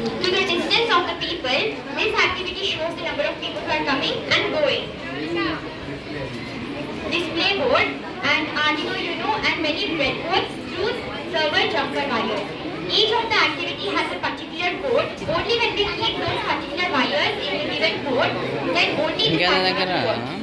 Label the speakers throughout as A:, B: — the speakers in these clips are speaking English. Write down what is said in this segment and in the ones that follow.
A: To the distance of the people, this activity shows the number of people who are coming and going. Display board and Arduino Uno and many breadboards use server jumper wires. Each of the activity has a particular code. Only when we keep those particular wires in the given code, then only the particular works.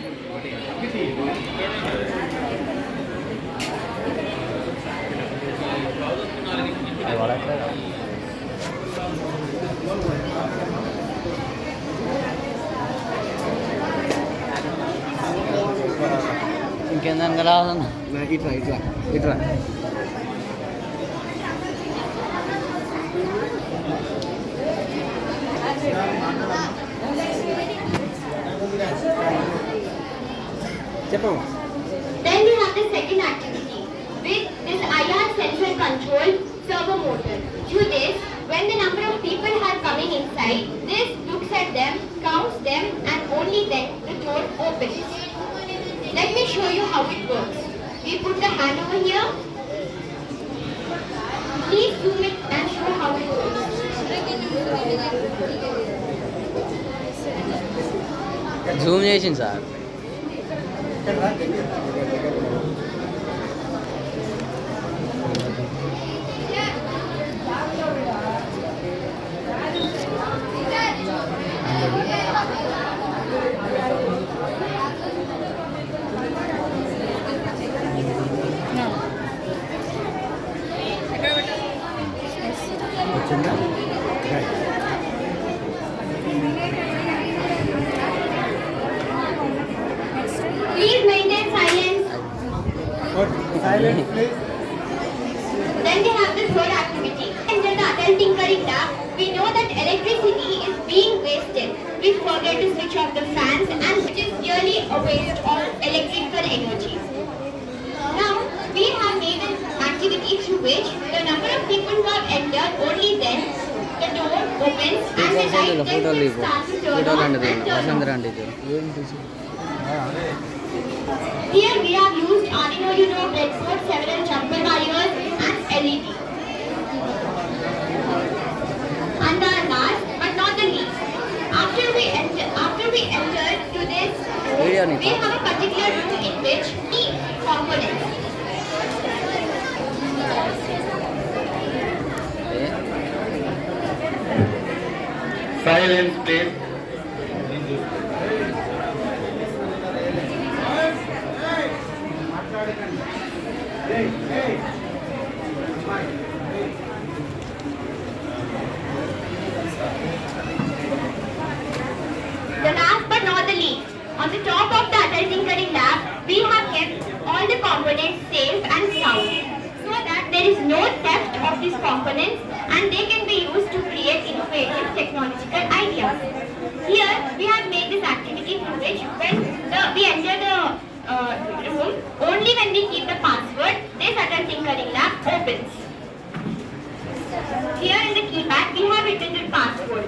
B: ఇంకేందని రావాలన్నా
C: ఇట్లా ఇట్లా ఇట్లా చెప్పు.
A: Then we have the second activity with this IR sensor controlled servo motor. Through this, when the number of people are coming inside, this looks at them, counts them, and only then the door opens. Let me show you how it works. We put the hand over here. Please zoom it and show how it works.
B: Zoom చేసింది sir.
C: వచ్చిందా?
A: Please maintain silence.
C: Silence, please.
A: Then we have the third activity. Under the adult tinkering lab, we know that electricity is being wasted. We forget to switch off the fans and which is really a waste of electrical energy. Now, we have made an activity through which the number of people who have entered, only then the door opens and the light
B: ఫోటోలు
A: starts to turn
B: ఫోటోలు
A: on
B: అండి
A: and turn
B: Vasantha
A: off.
B: రండి
A: Here we have used Arduino Uno, breadboard, several jumper wires and LED. And the last but not the least, after we enter to this room,
B: Video
A: we have a particular room in which the components.
C: Silence, please.
A: The last but not the least, on the top of the adult tinkering lab, we have kept all the components safe and sound so that there is no theft of these components and they can be used to create innovative technological ideas. Here, we have made this activity through which when we enter the room, only when we keep the password, this adult tinkering lab opens. Here in the keypad, we have written the password.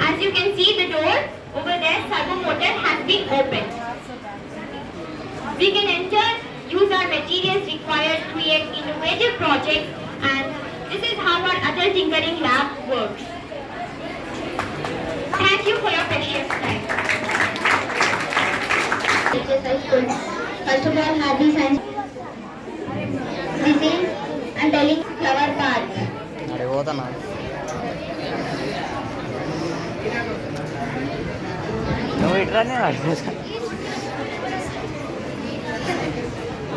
A: As you can see, the door over there, servo motor has been opened. We can enter, use our materials required, create innovative projects, and this is how our adult tinkering lab works. Thank you for your precious time. First of all, happy science. This is I'm telling flower path.
B: అరే పోతానా నువ్వు ఇట్రానే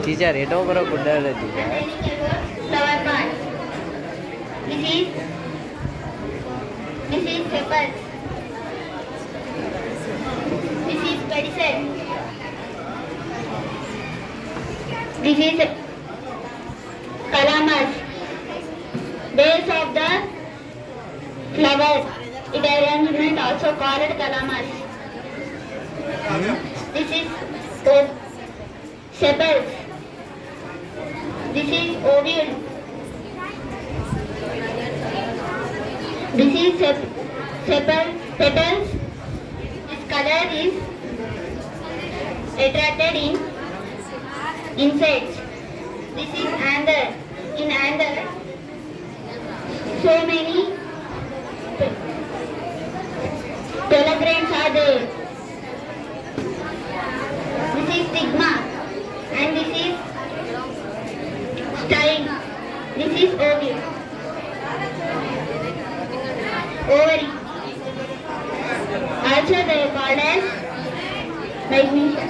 B: teacher ఎటో ఒకరో కుట్టారు teacher
A: Flower path. This is pepper. This is medicine. This is calamus. Base of the flower. It arrangement also called calamus. This is sepals. This is ovule. This is petals. This color is attracted in insects. This is anther. In another, so many telegrams are there. This is stigma and this is style. This is ovary. Ovary. Also they are called as magnesium.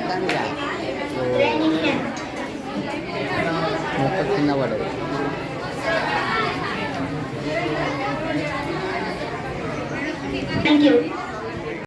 A: Magnesium.
B: మొక్క కింద పడదు
A: Thank you.